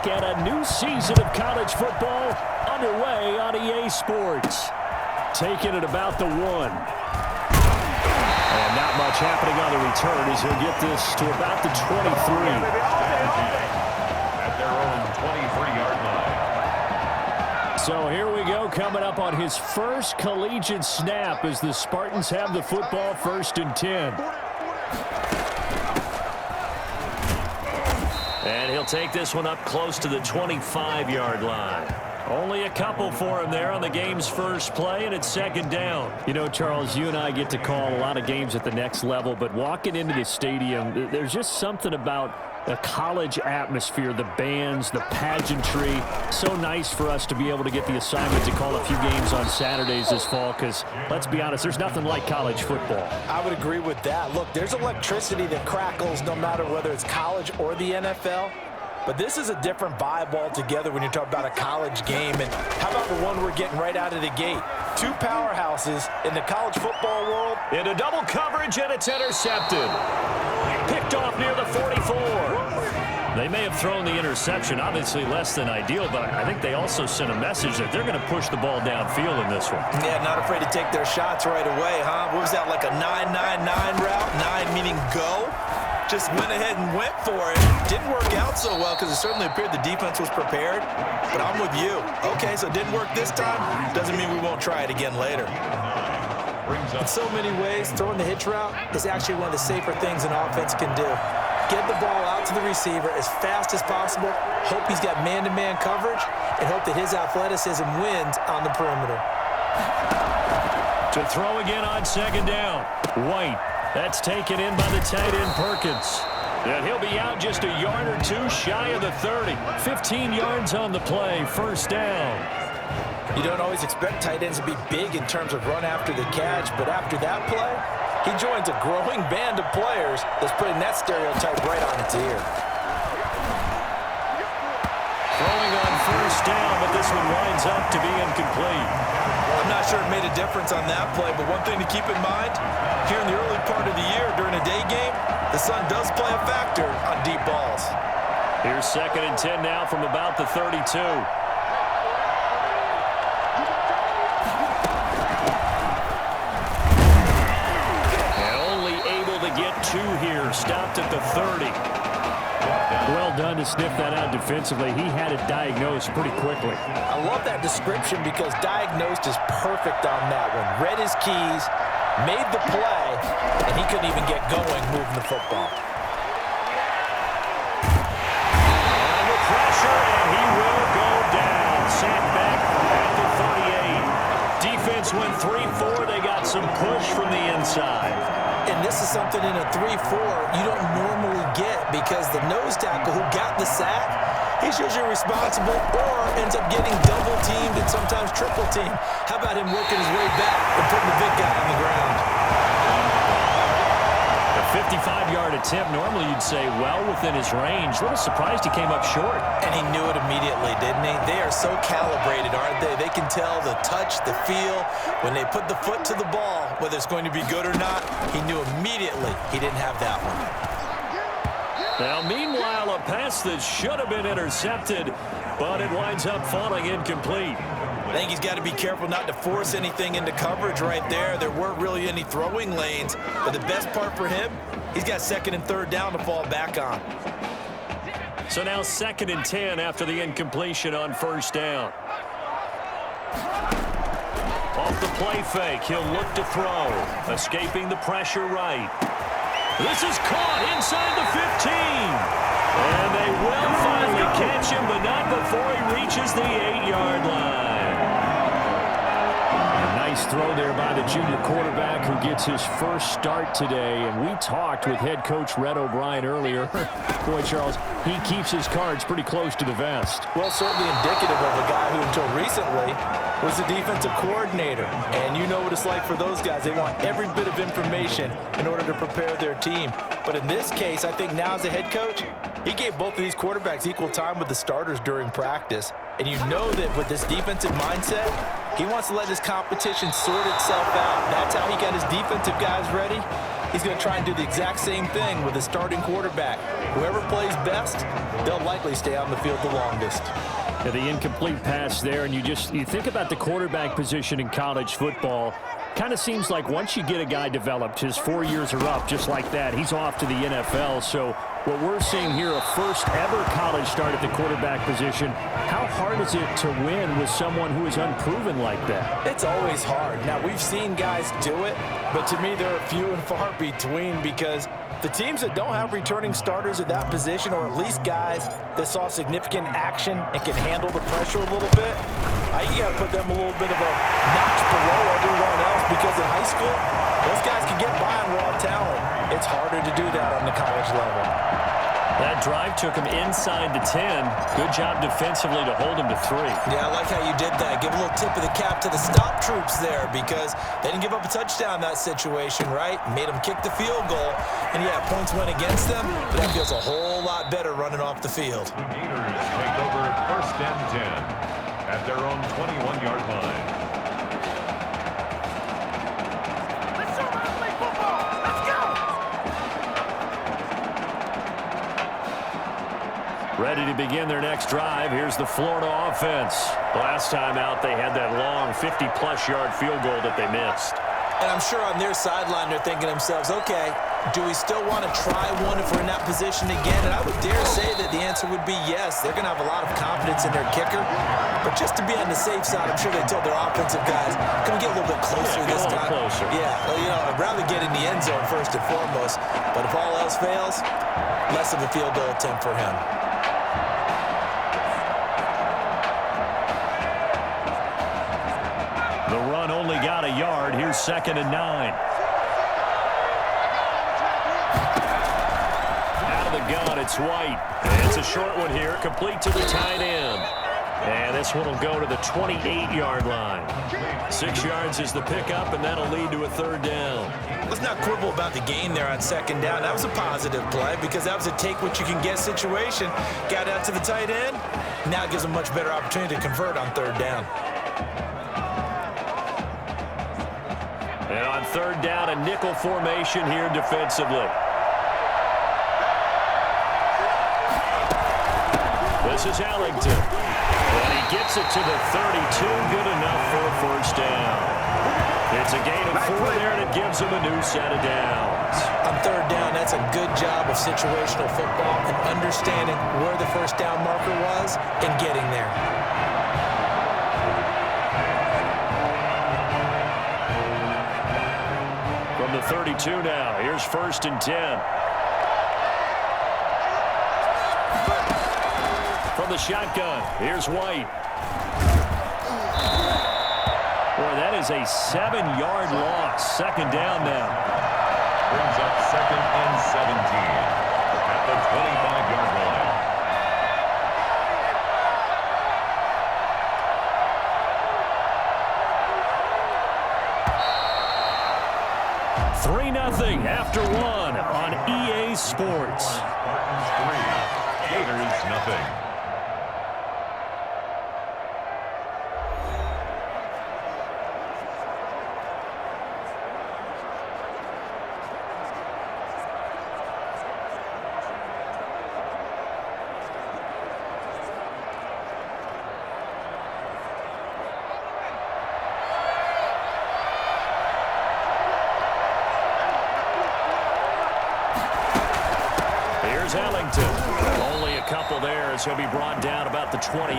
And a new season of college football underway on EA Sports. Taking it about the 1. And not much happening on the return as he'll get this to about the 23. At their own 23-yard line. So here we go, coming up on his first collegiate snap as the Spartans have the football 1st and 10. And he'll take this one up close to the 25-yard line. Only a couple for him there on the game's first play, and it's 2nd down. You know, Charles, you and I get to call a lot of games at the next level, but walking into the stadium, there's just something about the college atmosphere, the bands, the pageantry. So nice for us to be able to get the assignment to call a few games on Saturdays this fall because, let's be honest, there's nothing like college football. I would agree with that. Look, there's electricity that crackles no matter whether it's college or the NFL. But this is a different vibe altogether when you're talking about a college game. And how about the one we're getting right out of the gate? 2 powerhouses in the college football world. Into double coverage, and it's intercepted. Picked off near the 44. They may have thrown the interception, obviously less than ideal, but I think they also sent a message that they're going to push the ball downfield in this one. Yeah, not afraid to take their shots right away, huh? What was that, like a 9-9-9 route? 9 meaning go? Just went ahead and went for it. Didn't work out so well because it certainly appeared the defense was prepared. But I'm with you. Okay, so it didn't work this time. Doesn't mean we won't try it again later. In so many ways, throwing the hitch route is actually one of the safer things an offense can do. Get the ball out to the receiver as fast as possible, hope he's got man-to-man coverage, and hope that his athleticism wins on the perimeter. To throw again on 2nd down. White. That's taken in by the tight end Perkins. And he'll be out just a yard or 2 shy of the 30. 15 yards on the play, 1st down. You don't always expect tight ends to be big in terms of run after the catch, but after that play, he joins a growing band of players that's putting that stereotype right on its ear. Throwing on 1st down, but this one winds up to be incomplete. I'm not sure it made a difference on that play, but one thing to keep in mind, here in the early part of the year during a day game, the sun does play a factor on deep balls. Here's 2nd and 10 now from about the 32. And only able to get 2 here, stopped at the 30. Well done to sniff that out defensively. He had it diagnosed pretty quickly. I love that description because diagnosed is perfect on that one. Read his keys, made the play, and he couldn't even get going moving the football. And the pressure, and he will go down. Sacked back at the 38. Defense went 3-4. They got some push from the inside. And this is something in a 3-4 you don't normally get because the nose tackle who got the sack, he's usually responsible or ends up getting double-teamed and sometimes triple-teamed. How about him working his way back and putting the big guy on the ground? A 55-yard attempt, normally you'd say well within his range. A little surprised he came up short. And he knew it immediately, didn't he? They are so calibrated, aren't they? They can tell the touch, the feel. When they put the foot to the ball, whether it's going to be good or not, he knew immediately he didn't have that one. Now, meanwhile, a pass that should have been intercepted, but it winds up falling incomplete. I think he's got to be careful not to force anything into coverage right there. There weren't really any throwing lanes, but the best part for him, he's got 2nd and 3rd down to fall back on. So now 2nd and 10 after the incompletion on 1st down. Off the play fake, he'll look to throw. Escaping the pressure right. This is caught inside the 15. And they will finally catch him, but not before he reaches the 8-yard line. A nice throw there by the junior quarterback who gets his first start today. And we talked with head coach Red O'Brien earlier. Boy, Charles, he keeps his cards pretty close to the vest. Well, certainly indicative of a guy who until recently was the defensive coordinator. And you know what it's like for those guys. They want every bit of information in order to prepare their team. But in this case, I think now as a head coach, he gave both of these quarterbacks equal time with the starters during practice. And you know that with this defensive mindset, he wants to let this competition sort itself out. That's how he got his defensive guys ready. he's going to try and do the exact same thing with his starting quarterback. Whoever plays best, they'll likely stay on the field the longest. Yeah, the incomplete pass there, and you think about the quarterback position in college football. Kind of seems like once you get a guy developed, his 4 years are up just like that. He's off to the NFL. So what we're seeing here, a first ever college start at the quarterback position. How hard is it to win with someone who is unproven like that? It's always hard. Now, we've seen guys do it, but to me, there are few and far between because the teams that don't have returning starters at that position, or at least guys that saw significant action and can handle the pressure a little bit, you got to put them a little bit of a notch below everyone else because in high school, those guys can get by on raw talent. It's harder to do that on the college level. That drive took him inside the 10. Good job defensively to hold him to 3. Yeah, I like how you did that. Give a little tip of the cap to the stop troops there because they didn't give up a touchdown in that situation, right? Made them kick the field goal. And, yeah, points went against them, but that feels a whole lot better running off the field. The Gators take over first and 10 at their own 21-yard line. Ready to begin their next drive. Here's the Florida offense. Last time out, they had that long 50-plus yard field goal that they missed. And I'm sure on their sideline, they're thinking to themselves, okay, do we still want to try one if we're in that position again? And I would dare say that the answer would be yes. They're going to have a lot of confidence in their kicker. But just to be on the safe side, I'm sure they told their offensive guys, can we get a little bit closer this time? Closer. Yeah, well, I'd rather get in the end zone first and foremost. But if all else fails, less of a field goal attempt for him. The run only got a yard. Here's 2nd and 9. Out of the gun, it's White. And it's a short one here, complete to the tight end. And this one will go to the 28-yard line. 6 yards is the pickup, and that'll lead to a 3rd down. Let's not quibble about the gain there on 2nd down. That was a positive play because that was a take-what-you-can-get situation. Got out to the tight end. Now it gives them a much better opportunity to convert on 3rd down. And on 3rd down, a nickel formation here defensively. This is Ellington. And he gets it to the 32. Good enough for a 1st down. It's a gain of 4 there, and it gives him a new set of downs. On 3rd down, that's a good job of situational football and understanding where the 1st down marker was and getting there. From the 32 now, here's 1st and 10. From the shotgun, here's White. Boy, that is a 7-yard loss. 2nd down now. Brings up 2nd and 17 at the 25-yard line. 3-0 after 1 on EA Sports. Spartans 3, Gators nothing. Ellington. Only a couple there as he'll be brought down about the 28.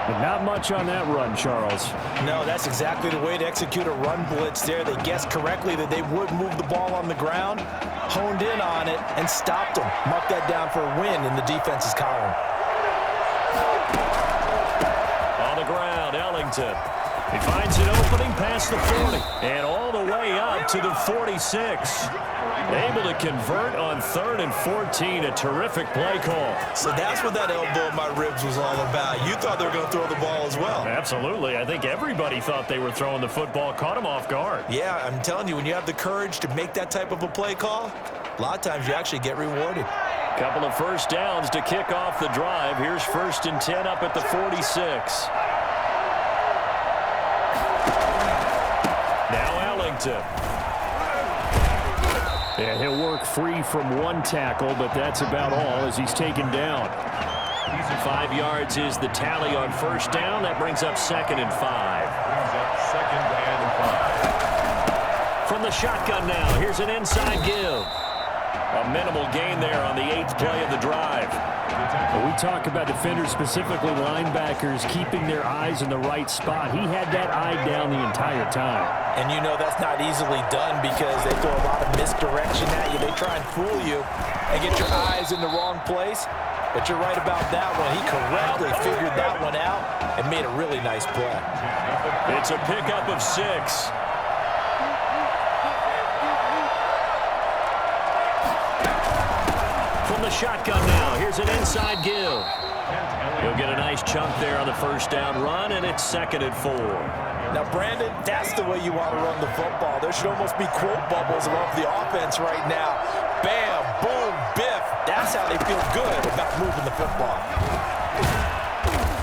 But not much on that run, Charles. No, that's exactly the way to execute a run blitz there. They guessed correctly that they would move the ball on the ground, honed in on it, and stopped them. Mark that down for a win in the defense's column. On the ground, Ellington. He finds an opening past the 40 and all the way up to the 46. Able to convert on 3rd and 14. A terrific play call. So that's what that elbow in my ribs was all about. You thought they were going to throw the ball as well. Absolutely. I think everybody thought they were throwing the football. Caught him off guard. Yeah, I'm telling you, when you have the courage to make that type of a play call, a lot of times you actually get rewarded. Couple of 1st downs to kick off the drive. Here's 1st and 10 up at the 46. Now Ellington. And he'll work free from one tackle, but that's about all as he's taken down. 5 yards is the tally on first down. That brings up 2nd and 5. Brings up 2nd and 5. From the shotgun now, here's an inside give. A minimal gain there on the 8th play of the drive. We talk about defenders, specifically linebackers, keeping their eyes in the right spot. He had that eye down the entire time. And you know that's not easily done because they throw a lot of misdirection at you. They try and fool you and get your eyes in the wrong place. But you're right about that one. He correctly figured that one out and made a really nice play. It's a pickup of 6. From the shotgun now, here's an inside give. He'll get a nice chunk there on the first down run, and it's 2nd and 4. Now, Brandon, that's the way you want to run the football. There should almost be quote bubbles above the offense right now. Bam, boom, biff. That's how they feel good about moving the football.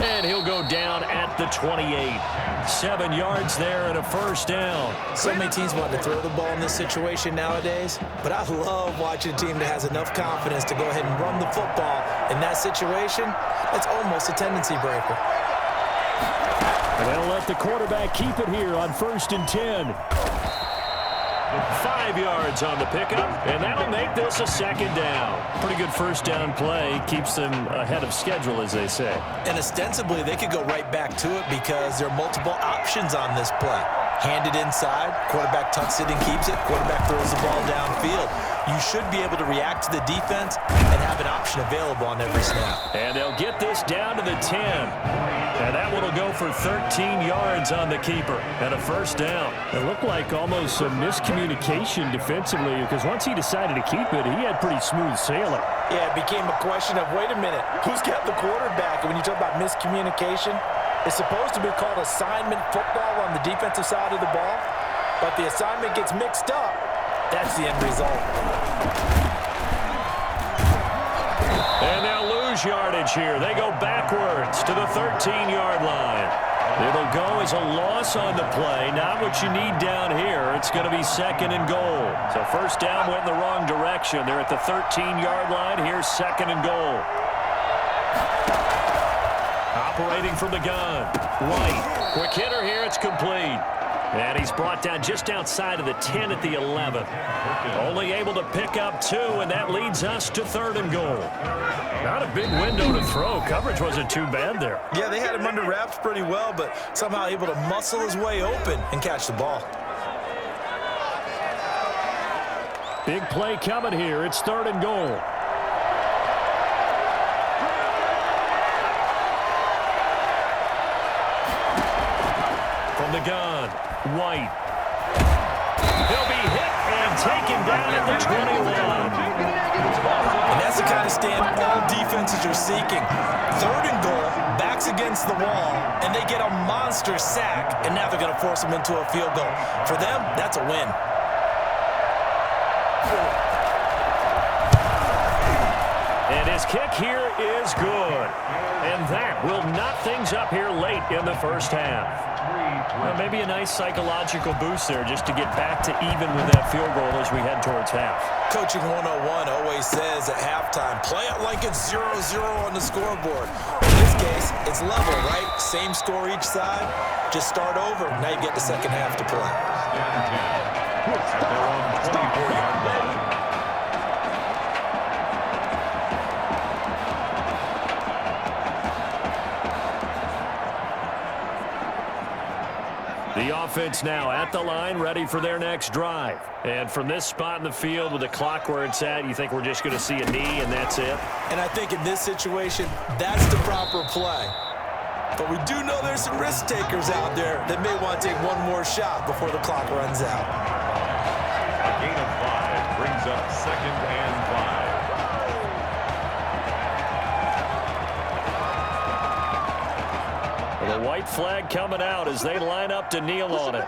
And he'll go down at the 28. 7 yards there and a first down. So many teams want to throw the ball in this situation nowadays, but I love watching a team that has enough confidence to go ahead and run the football in that situation. It's almost a tendency breaker. They'll let the quarterback keep it here on 1st and 10. 5 yards on the pickup, and that'll make this a 2nd down. Pretty good first down play. Keeps them ahead of schedule, as they say. And ostensibly, they could go right back to it because there are multiple options on this play. Handed inside, quarterback tucks it and keeps it, quarterback throws the ball downfield. You should be able to react to the defense and have an option available on every snap. And they'll get this down to the 10. And that one will go for 13 yards on the keeper and a first down. It looked like almost some miscommunication defensively because once he decided to keep it, he had pretty smooth sailing. Yeah, it became a question of, wait a minute, who's got the quarterback? And when you talk about miscommunication, it's supposed to be called assignment football on the defensive side of the ball, but the assignment gets mixed up. That's the end result. And they'll lose yardage here. They go backwards to the 13-yard line. It'll go as a loss on the play. Not what you need down here. It's going to be 2nd and goal. So first down went in the wrong direction. They're at the 13-yard line. Here's 2nd and goal. Operating from the gun. White. Quick hitter here. It's complete. And he's brought down just outside of the 10 at the 11. Only able to pick up 2, and that leads us to 3rd and goal. Not a big window to throw. Coverage wasn't too bad there. Yeah, they had him under wraps pretty well, but somehow able to muscle his way open and catch the ball. Big play coming here. It's 3rd and goal. From the gun, White. He'll be hit and taken down at the 21. And that's the kind of stand all defenses are seeking. 3rd and goal, backs against the wall, and they get a monster sack, and now they're going to force them into a field goal. For them, that's a win. And his kick here is good. And that will knot things up here late in the first half. Well, maybe a nice psychological boost there just to get back to even with that field goal as we head towards half. Coaching 101 always says at halftime, play it like it's 0-0 on the scoreboard. In this case, it's level, right? Same score each side. Just start over. Now you get the second half to play. They're on the 24-yard line. The offense now at the line, ready for their next drive. And from this spot in the field with the clock where it's at, you think we're just going to see a knee and that's it? And I think in this situation, that's the proper play. But we do know there's some risk takers out there that may want to take one more shot before the clock runs out. A gain of 5 brings up 2nd and 5. The white flag coming out as they line up to kneel on it.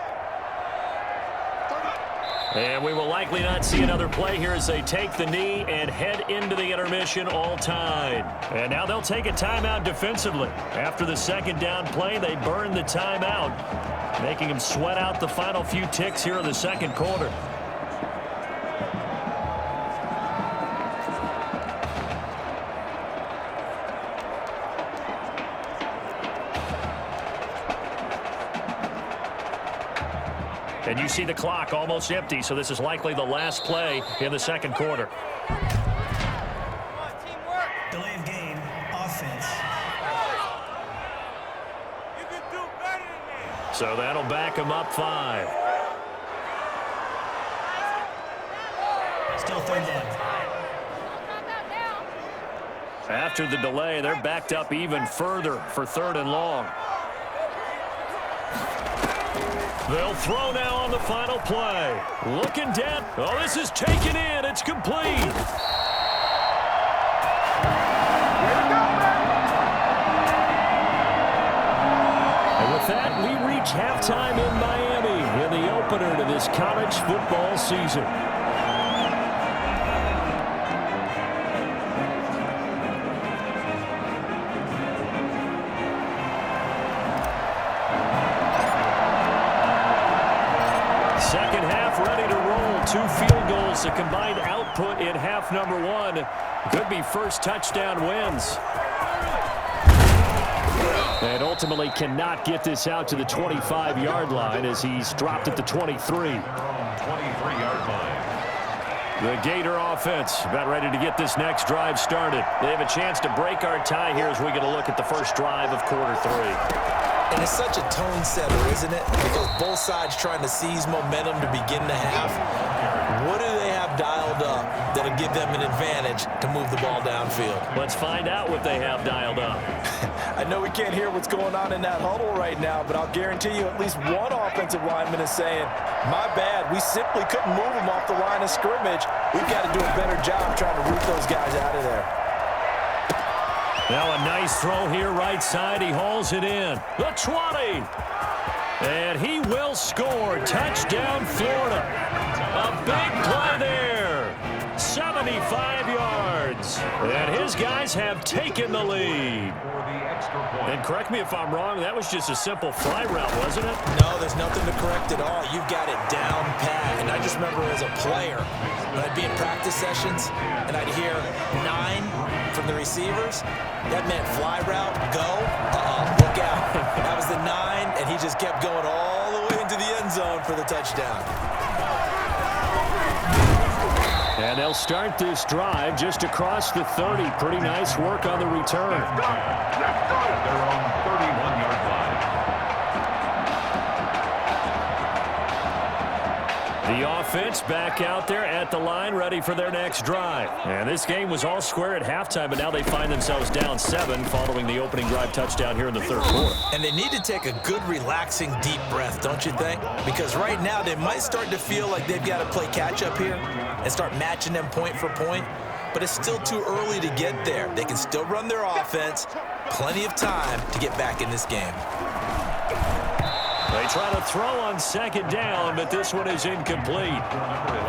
And we will likely not see another play here as they take the knee and head into the intermission all tied. And now they'll take a timeout defensively. After the second down play, they burn the timeout, making them sweat out the final few ticks here in the second quarter. And you see the clock almost empty, so this is likely the last play in the second quarter. Delay of game, offense. You can do better than that. So that'll back him up 5. Still third down. After the delay, they're backed up even further for 3rd and long. They'll throw now on the final play. Looking dead. Oh, this is taken in. It's complete. And with that, we reach halftime in Miami in the opener to this college football season. Second half ready to roll. 2 field goals, a combined output in half number 1. Could be first touchdown wins. And ultimately cannot get this out to the 25-yard line as he's dropped at the 23. 23-yard line. The Gator offense about ready to get this next drive started. They have a chance to break our tie here as we get a look at the first drive of quarter 3. And it's such a tone setter, isn't it? Because both sides trying to seize momentum to begin the half. What do they have dialed up that'll give them an advantage to move the ball downfield? Let's find out what they have dialed up. I know we can't hear what's going on in that huddle right now, but I'll guarantee you at least one offensive lineman is saying, my bad, we simply couldn't move them off the line of scrimmage. We've got to do a better job trying to root those guys out of there. Now a nice throw here right side. He hauls it in. The 20. And he will score. Touchdown, Florida. A big play there. 75 yards. And his guys have taken the lead. And correct me if I'm wrong, that was just a simple fly route, wasn't it? No, there's nothing to correct at all. You've got it down pat. And I just remember as a player, when I'd be in practice sessions and I'd hear 9 from the receivers, that meant fly route, go, look out. That was the 9, and he just kept going all the way into the end zone for the touchdown. And they'll start this drive just across the 30. Pretty nice work on the return. They're on 31-yard line. The offense back out there at the line, ready for their next drive. And this game was all square at halftime, but now they find themselves down 7 following the opening drive touchdown here in the third quarter. And they need to take a good, relaxing, deep breath, don't you think? Because right now they might start to feel like they've got to play catch-up here and start matching them point for point. But it's still too early to get there. They can still run their offense. Plenty of time to get back in this game. They try to throw on second down, but this one is incomplete.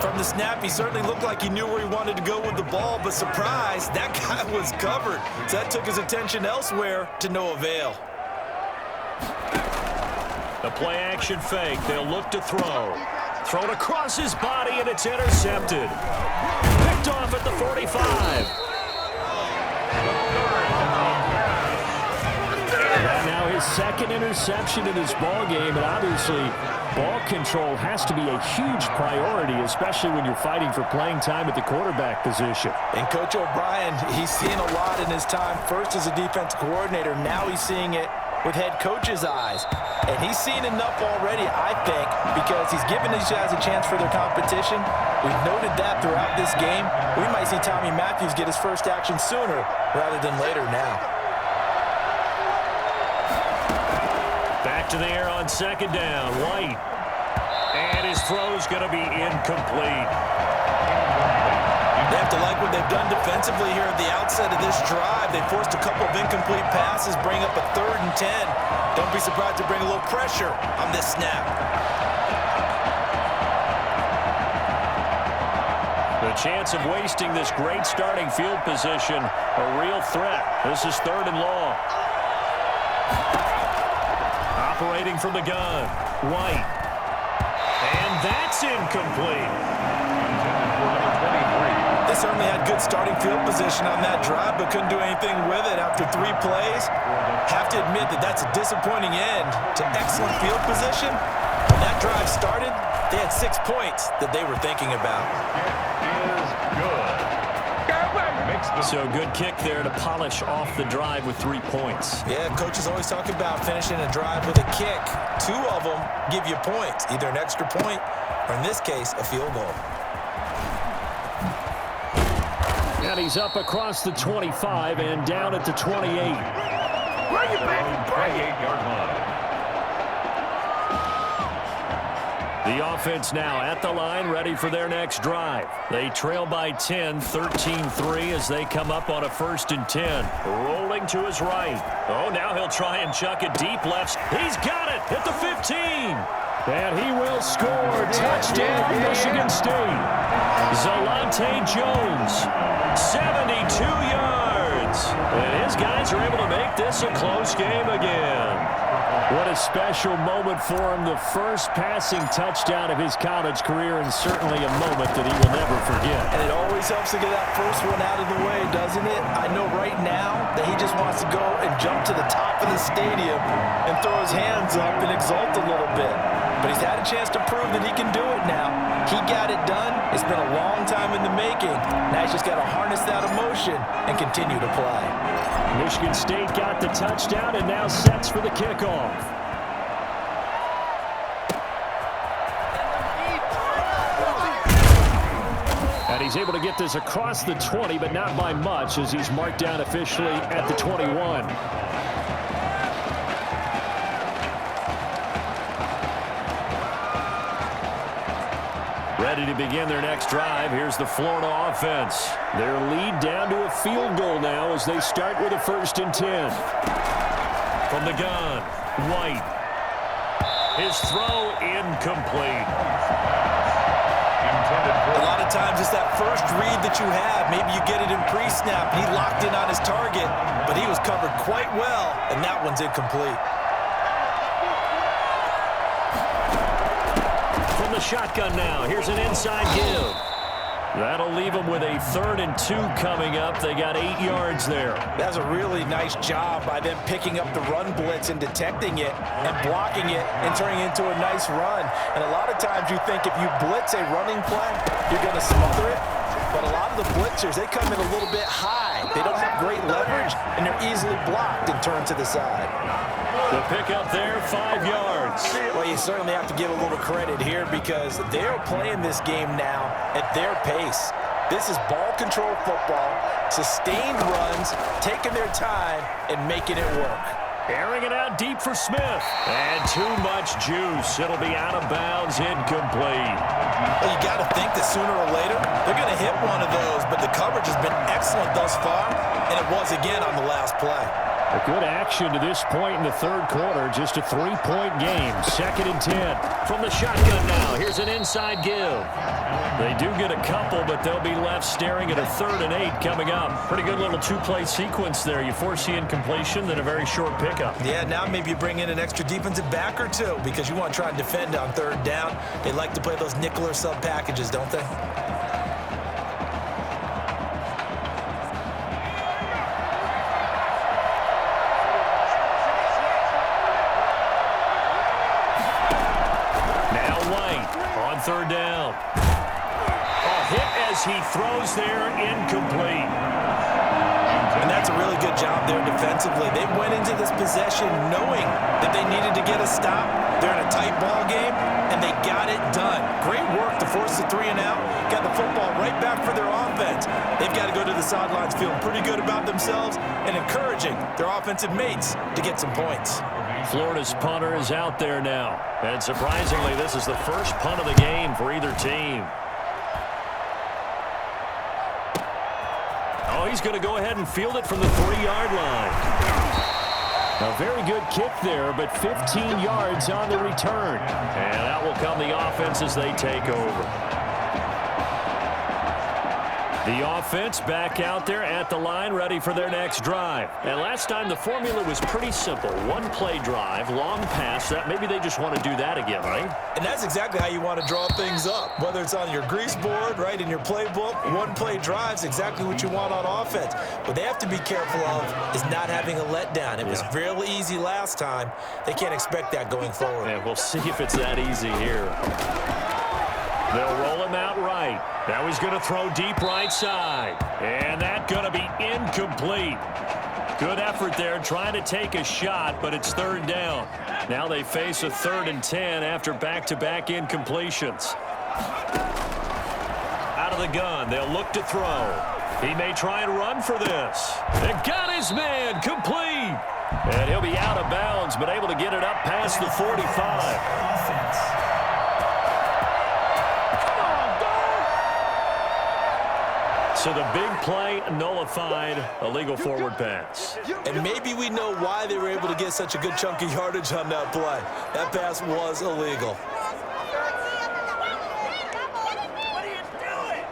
From the snap, he certainly looked like he knew where he wanted to go with the ball, but surprise, that guy was covered. So that took his attention elsewhere to no avail. The play action fake. They'll look to throw. Thrown across his body, and it's intercepted. Picked off at the 45. And now his second interception in his ball game, and obviously ball control has to be a huge priority, especially when you're fighting for playing time at the quarterback position. And Coach O'Brien, he's seen a lot in his time, first as a defense coordinator. Now he's seeing it with head coach's eyes. And he's seen enough already, I think, because he's given these guys a chance for their competition. We've noted that throughout this game. We might see Tommy Matthews get his first action sooner rather than later now. Back to the air on second down. White. And his throw's going to be incomplete. They have to like what they've done defensively here at the outset of this drive. They forced a couple of incomplete passes, bring up a 3rd and 10. Don't be surprised to bring a little pressure on this snap. The chance of wasting this great starting field position, a real threat. This is 3rd and long. Operating from the gun, White. And that's incomplete. They certainly had good starting field position on that drive, but couldn't do anything with it after 3 plays. Have to admit that that's a disappointing end to excellent field position, When that drive started, they had 6 points that they were thinking about. Is good. So good kick there to polish off the drive with 3 points. Yeah, coaches always talk about finishing a drive with a kick. 2 of them give you points, either an extra point or, in this case, a field goal. And he's up across the 25 and down at the 28. Bring it back, 28-yard line. The offense now at the line, ready for their next drive. They trail by 10, 13-3 as they come up on a 1st and 10. Rolling to his right. Oh, now he'll try and chuck it deep left. He's got it at the 15. And he will score. Touchdown, Michigan State. Zalante Jones, 72 yards. And his guys are able to make this a close game again. What a special moment for him. The first passing touchdown of his college career, and certainly a moment that he will never forget. And it always helps to get that first one out of the way, doesn't it? I know right now that he just wants to go and jump to the top of the stadium and throw his hands up and exult a little bit. But he's had a chance to prove that he can do it now. He got it done. It's been a long time in the making. Now he's just got to harness that emotion and continue to play. Michigan State got the touchdown and now sets for the kickoff. And he's able to get this across the 20, but not by much, as he's marked down officially at the 21. Ready to begin their next drive. Here's the Florida offense. Their lead down to a field goal now as they start with a 1st and 10. From the gun, White. His throw incomplete. A lot of times it's that first read that you have. Maybe you get it in pre-snap, and he locked in on his target, but he was covered quite well, and that one's incomplete. From the shotgun now, here's an inside give. That'll leave them with a 3rd and 2 coming up. They got 8 yards there. That's a really nice job by them picking up the run blitz and detecting it and blocking it and turning it into a nice run. And a lot of times you think if you blitz a running play, you're going to smother it. But a lot of the blitzers, they come in a little bit high. They don't have great leverage, and they're easily blocked and turned to the side. The pickup there, 5 yards. Well, you certainly have to give a little credit here because they're playing this game now at their pace. This is ball control football, sustained runs, taking their time, and making it work. Airing it out deep for Smith. And too much juice. It'll be out of bounds, incomplete. Well, you got to think that sooner or later they're going to hit one of those, but the coverage has been excellent thus far, and it was again on the last play. A good action to this point in the 3rd quarter. Just a 3-point game. 2nd and 10. From the shotgun now, here's an inside give. They do get a couple, but they'll be left staring at a 3rd and 8 coming up. Pretty good little 2-play sequence there. You force the incompletion, then a very short pickup. Yeah, now maybe you bring in an extra defensive back or 2 because you want to try and defend on 3rd down. They like to play those nickel or sub packages, don't they? On 3rd down. A hit as he throws there, incomplete. And that's a really good job there defensively. They went into this possession knowing that they needed to get a stop. They're in a tight ball game, and they got it done. Great work to force the 3 and out. Got the football right back for their offense. They've got to go to the sidelines feeling pretty good about themselves and encouraging their offensive mates to get some points. Florida's punter is out there now. And surprisingly, this is the first punt of the game for either team. Oh, he's going to go ahead and field it from the 3-yard line. A very good kick there, but 15 yards on the return. And out will come the offense as they take over. The offense back out there at the line, ready for their next drive. And last time, the formula was pretty simple. One-play drive, long pass. That maybe they just want to do that again, right? And that's exactly how you want to draw things up. Whether it's on your grease board, right, in your playbook, one-play drive's exactly what you want on offense. What they have to be careful of is not having a letdown. It was really easy last time. They can't expect that going forward. And we'll see if it's that easy here. They'll roll him out right. Now he's going to throw deep right side. And that's going to be incomplete. Good effort there trying to take a shot, but it's third down. Now they face a 3rd and 10 after back-to-back incompletions. Out of the gun, they'll look to throw. He may try and run for this. They got his man complete. And he'll be out of bounds, but able to get it up past the 45. Offense. So the big play nullified, a legal forward pass. And maybe we know why they were able to get such a good chunk of yardage on that play. That pass was illegal. What are you doing?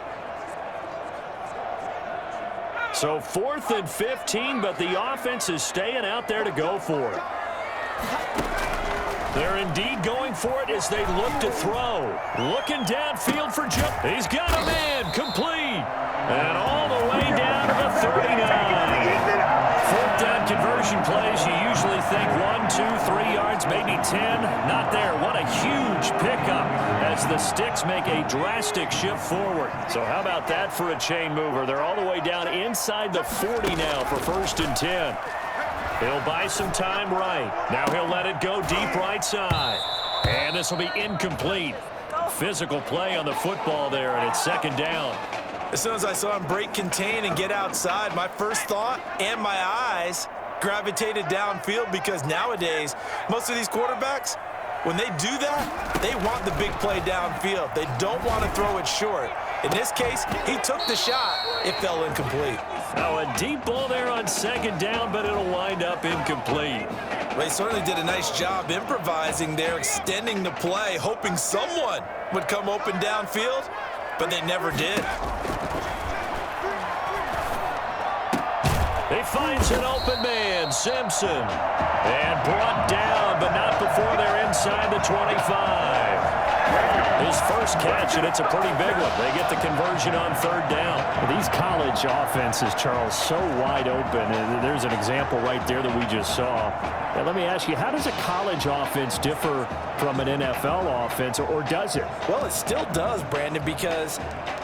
So 4th and 15, but the offense is staying out there to go for it. They're indeed going for it as they look to throw. Looking downfield for Joe. He's got a man complete. And all the way down to the 39. 4th down conversion plays, you usually think 1, 2, 3 yards, maybe 10. Not there. What a huge pickup as the Sticks make a drastic shift forward. So how about that for a chain mover? They're all the way down inside the 40 now for 1st and 10. He'll buy some time right. Now he'll let it go deep right side. And this will be incomplete. Physical play on the football there, and it's 2nd down. As soon as I saw him break contain and get outside, my first thought and my eyes gravitated downfield because nowadays, most of these quarterbacks, when they do that, they want the big play downfield. They don't want to throw it short. In this case, he took the shot. It fell incomplete. Oh, a deep ball there on 2nd down, but it'll wind up incomplete. They certainly did a nice job improvising there, extending the play, hoping someone would come open downfield, but they never did. He finds an open man, Simpson. And brought down, but not before they're inside the 25. His first catch, and it's a pretty big one. They get the conversion on 3rd down. These college offenses, Charles, so wide open. And there's an example right there that we just saw. Now, let me ask you, how does a college offense differ from an NFL offense, or does it? Well, it still does, Brandon, because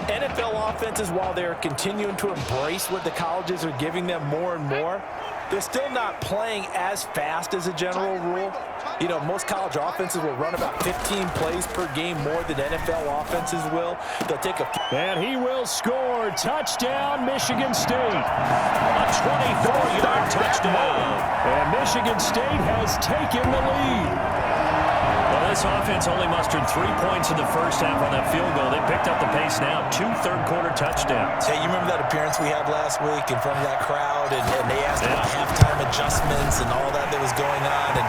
NFL offenses, while they're continuing to embrace what the colleges are giving them more and more, they're still not playing as fast as a general rule. You know, most college offenses will run about 15 plays per game more than NFL offenses will. They'll take a... And he will score. Touchdown, Michigan State. A 24-yard touchdown. And Michigan State has taken the lead. Well, this offense only mustered 3 points in the first half on that field goal. They picked up the pace now. 2 third-quarter touchdowns. Hey, you remember that appearance we had last week in front of that crowd? And they asked about halftime adjustments and all that was going on. And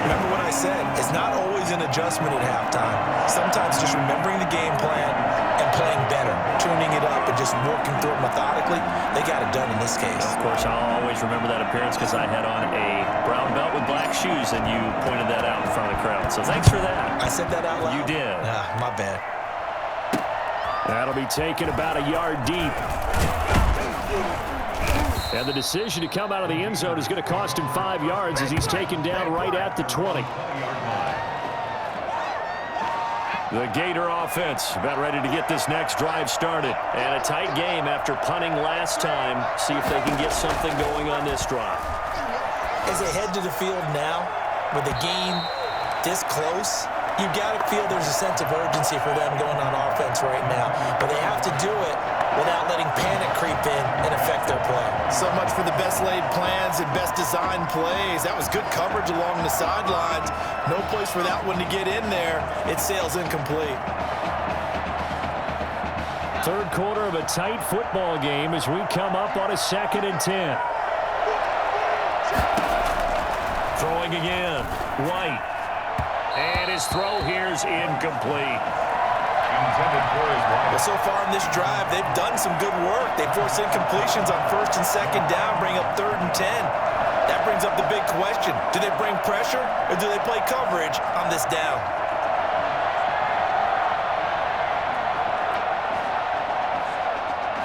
remember what I said? It's not always an adjustment at halftime. Sometimes just remembering the game plan and playing better, tuning it up and just working through it methodically. They got it done in this case. Of course, I'll always remember that appearance because I had on a brown belt with black shoes, and you pointed that out in front of the crowd. So thanks for that. I said that out loud? You did. My bad. That'll be taken about a yard deep. And the decision to come out of the end zone is going to cost him 5 yards as he's taken down right at the 20. The Gator offense about ready to get this next drive started. And a tight game after punting last time. See if they can get something going on this drive. As they head to the field now, with the game this close, you've got to feel there's a sense of urgency for them going on offense right now. But they have to do it without letting panic creep in and affect their play. So much for the best laid plans and best designed plays. That was good coverage along the sidelines. No place for that one to get in there. It sails incomplete. Third quarter of a tight football game as we come up on a 2nd and 10. Throwing again. White. And his throw here's incomplete. Intended for his wife. Well, so far in this drive, they've done some good work. They forced incompletions on 1st and 2nd down, bring up 3rd and 10. That brings up the big question. Do they bring pressure or do they play coverage on this down?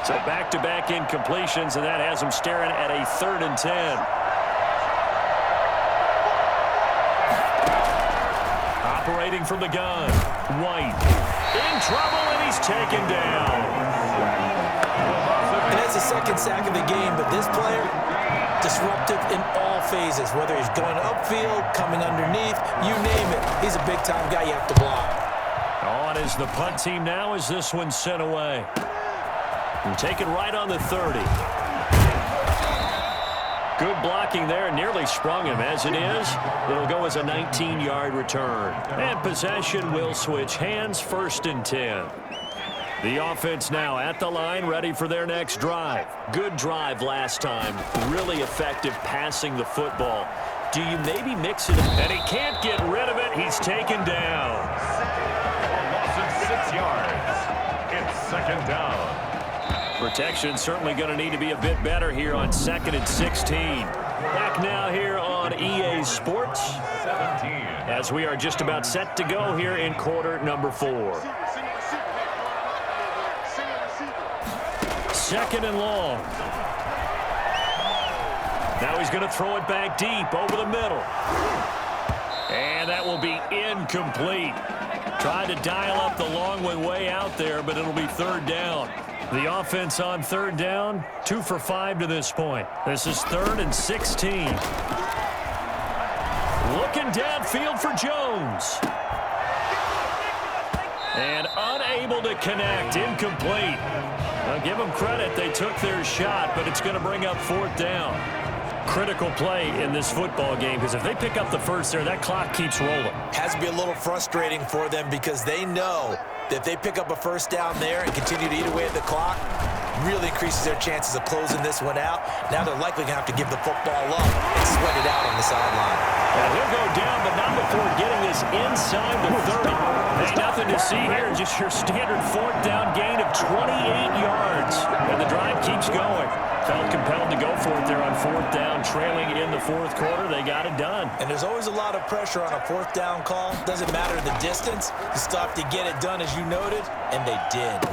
So back-to-back incompletions, and that has them staring at a 3rd and 10. Operating from the gun, White. In trouble, and he's taken down. And that's the 2nd sack of the game, but this player, disruptive in all phases, whether he's going upfield, coming underneath, you name it. He's a big-time guy you have to block. On is the punt team now as this one's sent away. And taken right on the 30. Good blocking there, nearly sprung him. As it is, it'll go as a 19-yard return. And possession will switch hands, 1st and 10. The offense now at the line, ready for their next drive. Good drive last time. Really effective passing the football. Do you maybe mix it? And he can't get rid of it. He's taken down. Loss of 6 yards. It's 2nd down. Protection certainly going to need to be a bit better here on 2nd and 16. Back now here on EA Sports 17. as we are just about set to go here in quarter number 4. 2nd and long. Now he's going to throw it back deep over the middle. And that will be incomplete. Tried to dial up the long way out there, but it'll be 3rd down. The offense on 3rd down, 2 for 5 to this point. This is 3rd and 16. Looking downfield for Jones. And unable to connect, incomplete. Now give them credit, they took their shot, but it's going to bring up 4th down. Critical play in this football game, because if they pick up the first there, that clock keeps rolling. Has to be a little frustrating for them because they know that if they pick up a 1st down there and continue to eat away at the clock, really increases their chances of closing this one out. Now they're likely going to have to give the football up and sweat it out on the sideline. And he'll go down, but not before getting this inside the 30. There's nothing to see here, just your standard 4th down gain of 28 yards. And the drive keeps going. Felt compelled to go for it there on 4th down, trailing in the 4th quarter. They got it done. And there's always a lot of pressure on a 4th down call. Doesn't matter the distance. You still have to get it done, as you noted, and they did.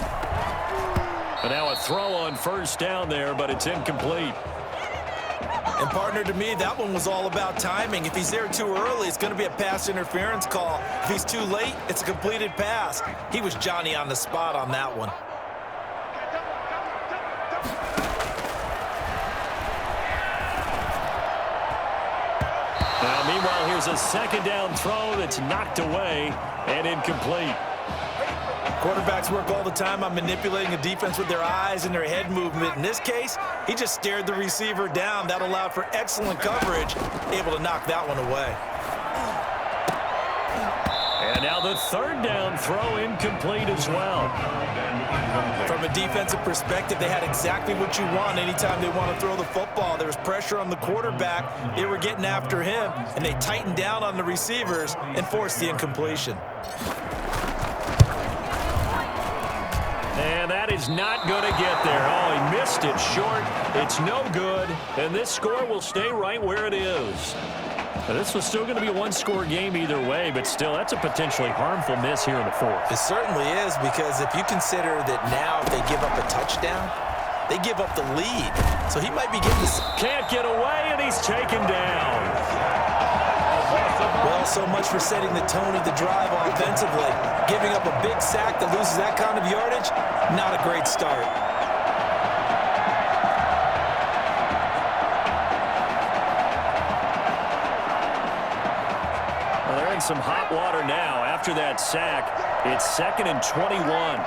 And now a throw on 1st down there, but it's incomplete. And, partner, to me, that one was all about timing. If he's there too early, it's going to be a pass interference call. If he's too late, it's a completed pass. He was Johnny on the spot on that one. Now, meanwhile, here's a 2nd down throw that's knocked away and incomplete. Quarterbacks work all the time on manipulating a defense with their eyes and their head movement. In this case, he just stared the receiver down. That allowed for excellent coverage, able to knock that one away. And now the 3rd down throw incomplete as well. From a defensive perspective, they had exactly what you want anytime they want to throw the football. There was pressure on the quarterback. They were getting after him, and they tightened down on the receivers and forced the incompletion. And that is not going to get there. Oh, he missed it short. It's no good. And this score will stay right where it is. Now, this was still going to be a one-score game either way, but still, that's a potentially harmful miss here in the 4th. It certainly is, because if you consider that now if they give up a touchdown, they give up the lead. So he might be getting this. Can't get away, and he's taken down. Well, so much for setting the tone of the drive offensively. Giving up a big sack that loses that kind of yardage, not a great start. Well, they're in some hot water now after that sack. It's 2nd and 21.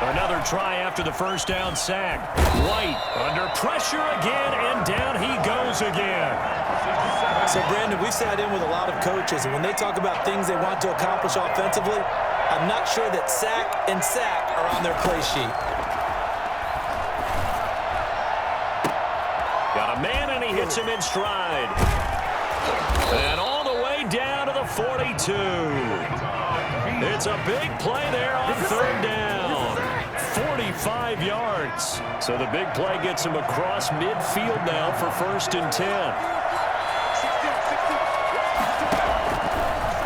Another try after the 1st down sack. White under pressure again, and down he goes again. So, Brandon, we've sat in with a lot of coaches, and when they talk about things they want to accomplish offensively, I'm not sure that sack and sack are on their play sheet. Got a man, and he hits him in stride. And all the way going down to the 42. It's a big play there on third down. 45 yards. So the big play gets him across midfield now for 1st and 10.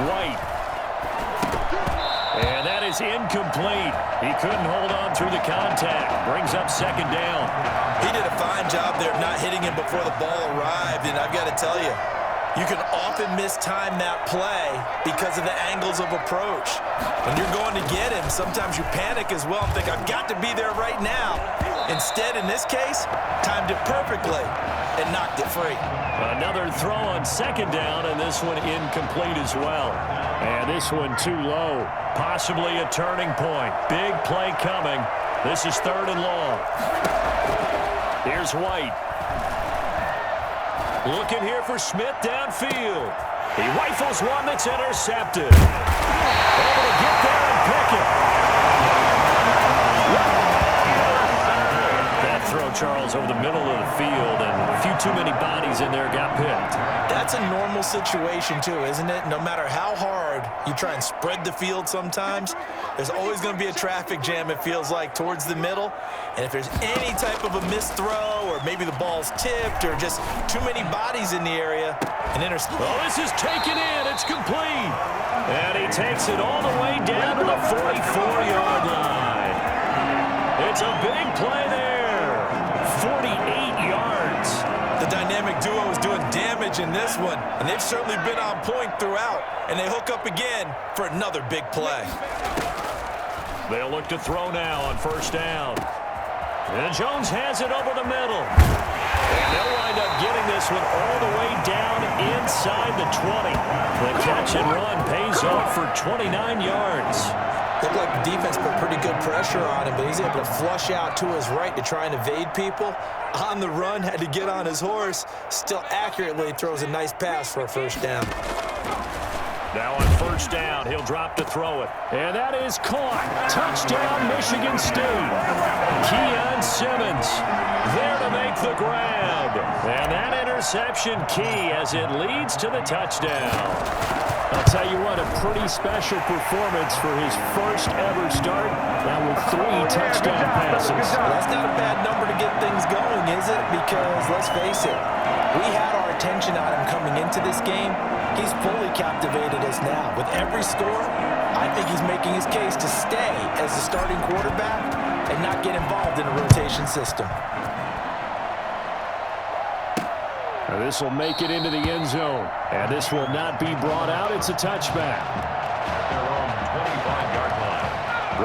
White. And that is incomplete. He couldn't hold on through the contact. Brings up 2nd down. He did a fine job there of not hitting him before the ball arrived, and I've got to tell you, you can often mistime that play because of the angles of approach. When you're going to get him, sometimes you panic as well and think, I've got to be there right now. Instead, in this case, timed it perfectly and knocked it free. Another throw on 2nd down, and this one incomplete as well. And this one too low. Possibly a turning point. Big play coming. This is 3rd and long. Here's White. Looking here for Smith downfield. He rifles one that's intercepted. Able to get there and pick it. That throw, Charles, over the middle of the field, and a few too many bodies in there got picked. That's a normal situation, too, isn't it? No matter how hard you try and spread the field sometimes, there's always going to be a traffic jam, it feels like, towards the middle. And if there's any type of a missed throw, or maybe the ball's tipped, or just too many bodies in the area, an interception. Oh, this is taken in. It's complete. And he takes it all the way down to the 44-yard line. It's a big play there. 48 yards. The dynamic duo is doing damage in this one, and they've certainly been on point throughout, and they hook up again for another big play. They'll look to throw now on 1st down. And Jones has it over the middle. And they'll wind up getting this one all the way down inside the 20. The catch and run pays off for 29 yards. Looked like the defense put pretty good pressure on him, but he's able to flush out to his right to try and evade people. On the run, had to get on his horse. Still accurately throws a nice pass for a 1st down. Now on 1st down, he'll drop to throw it. And that is caught. Touchdown, Michigan State. Keon Simmons there to make the grab. And that interception key as it leads to the touchdown. I'll tell you what, a pretty special performance for his 1st ever start. Now with 3 touchdown passes. Well, that's not a bad number to get things going, is it? Because, let's face it, we had our attention on him coming into this game. He's fully captivated us now. With every score, I think he's making his case to stay as the starting quarterback and not get involved in a rotation system. Now this will make it into the end zone. And this will not be brought out. It's a touchback. They're on 25-yard line.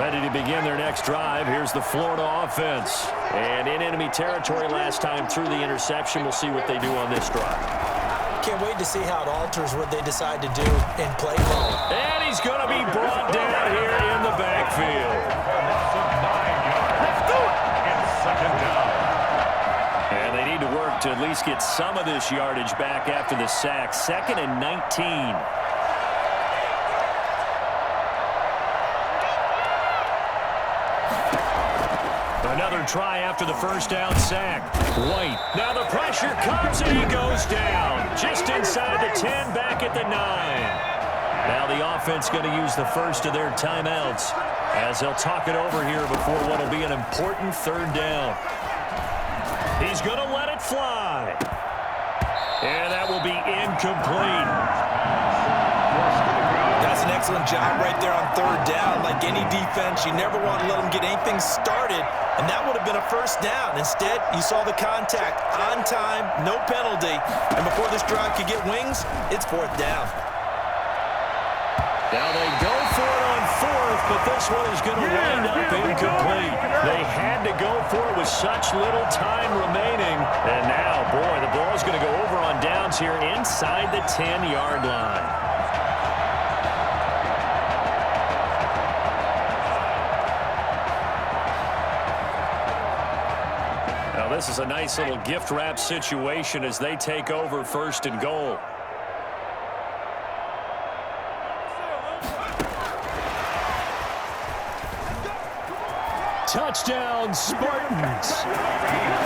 Ready to begin their next drive. Here's the Florida offense. And in enemy territory last time through the interception. We'll see what they do on this drive. Can't wait to see how it alters what they decide to do in play mode. And he's going to be brought down here in the backfield. Let's do it. And 2nd down. And they need to work to at least get some of this yardage back after the sack. 2nd and 19. Another try after the 1st down sack. White. Now the pressure comes and he goes down. Just inside the 10, back at the 9. Now the offense going to use the first of their timeouts as they'll talk it over here before what will be an important 3rd down. He's going to let it fly. And that will be incomplete. That's an excellent job right there on 3rd down. Like any defense, you never want to let them get anything started, and that would have been a 1st down. Instead, you saw the contact on time, no penalty, and before this drive could get wings, it's 4th down. Now they go for it on 4th, but this one is going to wind up incomplete. They had to go for it with such little time remaining. And now, boy, the ball is going to go over on downs here inside the 10-yard line. Now this is a nice little gift wrap situation as they take over 1st and goal. Touchdown, Spartans.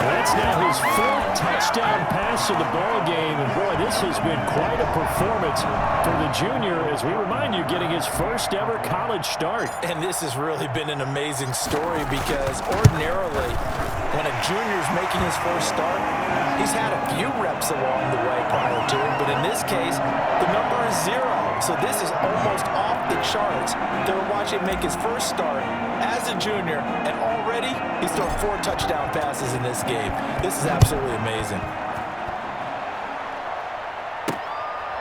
That's now his 4th touchdown. touchdown pass of the ball game. And, boy, this has been quite a performance for the junior, as we remind you, getting his first ever college start. And this has really been an amazing story because ordinarily, when a junior's making his first start, he's had a few reps along the way prior to it. But in this case, the number is 0. So this is almost off the charts to watch him make his first start as a junior, and already he's thrown 4 touchdown passes in this game. This is absolutely amazing.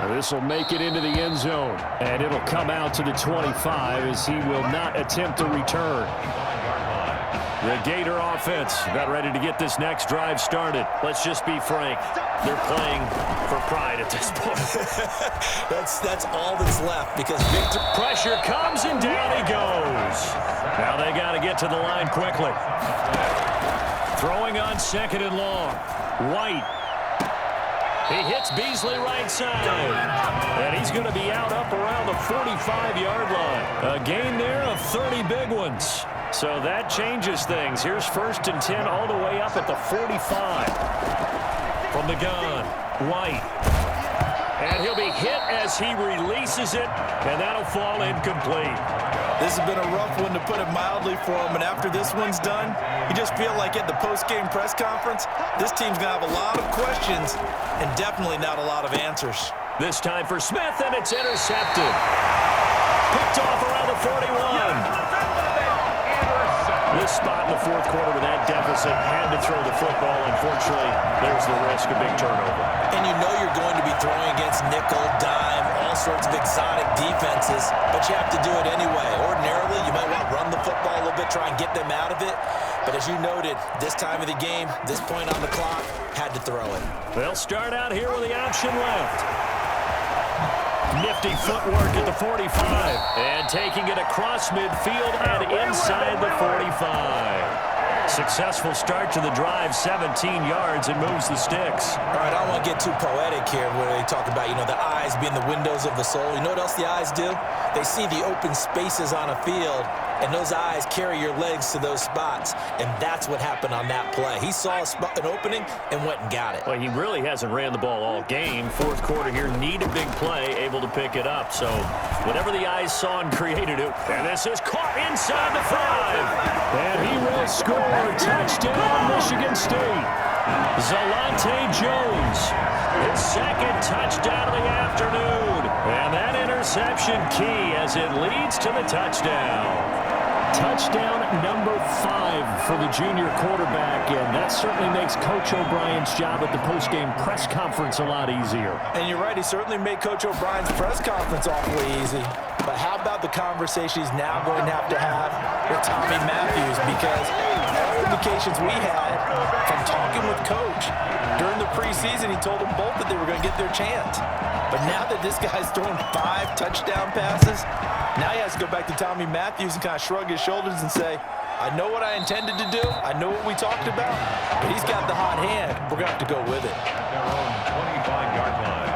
This will make it into the end zone, and it'll come out to the 25 as he will not attempt to return. The Gator offense about ready to get this next drive started. Let's just be frank. They're playing for pride at this point. That's all that's left because victory. Pressure comes and down he goes. Now they got to get to the line quickly. Throwing on 2nd and long. White. He hits Beasley right side. And he's going to be out up around the 45-yard line. A gain there of 30 big ones. So that changes things. Here's 1st and 10 all the way up at the 45. From the gun, White. And he'll be hit as he releases it, and that'll fall incomplete. This has been a rough one, to put it mildly, for him. And after this one's done, you just feel like at the post-game press conference, this team's going to have a lot of questions and definitely not a lot of answers. This time for Smith, and it's intercepted. Picked off around the 41. This spot in the 4th quarter with that deficit, had to throw the football. Unfortunately, there's the risk of big turnover. And you know you're going to be throwing against nickel, dime, all sorts of exotic defenses, but you have to do it anyway. Ordinarily, you might want to run the football a little bit, try and get them out of it. But as you noted, this time of the game, this point on the clock, had to throw it. They'll start out here with the option left. Nifty footwork at the 45. And taking it across midfield and inside the 45. Successful start to the drive, 17 yards, and moves the sticks. All right, I don't want to get too poetic here where they talk about, the eyes being the windows of the soul. You know what else the eyes do? They see the open spaces on a field, and those eyes carry your legs to those spots, and that's what happened on that play. He saw an opening and went and got it. Well, he really hasn't ran the ball all game. 4th quarter here, need a big play, able to pick it up. So whatever the eyes saw and created it, and this is caught inside the 5. And he will score. Touchdown, Michigan State. Zalante Jones, his 2nd touchdown of the afternoon. And that interception key as it leads to the touchdown. Touchdown number 5 for the junior quarterback, and that certainly makes Coach O'Brien's job at the postgame press conference a lot easier. And you're right, he certainly made Coach O'Brien's press conference awfully easy. But how about the conversation he's now going to have with Tommy Matthews? Because all indications we had from talking with Coach during the preseason, he told them both that they were going to get their chance. But now that this guy's thrown 5 touchdown passes, now he has to go back to Tommy Matthews and kind of shrug his shoulders and say, I know what I intended to do. I know what we talked about. But he's got the hot hand. We're going to have to go with it. Their own 25-yard line.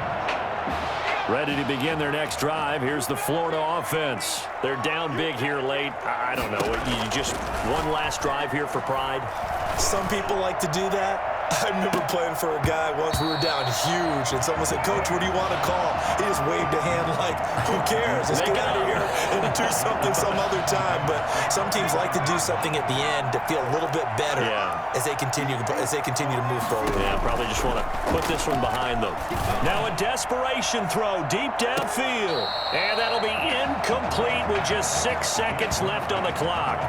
Ready to begin their next drive. Here's the Florida offense. They're down big here late. I don't know. You just one last drive here for pride? Some people like to do that. I remember playing for a guy once. We were down huge, and someone said, Coach, what do you want to call? He just waved a hand like, who cares? Let's get out of here and do something some other time. But some teams like to do something at the end to feel a little bit better as they continue to move forward. Yeah, probably just want to put this one behind them. Now a desperation throw deep downfield. And that'll be incomplete with just 6 seconds left on the clock.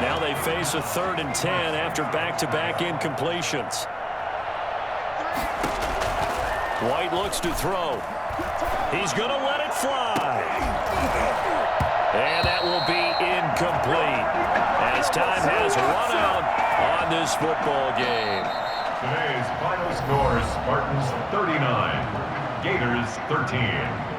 Now they face a 3rd and 10 after back-to-back incompletions. White looks to throw. He's going to let it fly. And that will be incomplete as time has run out on this football game. Today's final score, Spartans 39, Gators 13.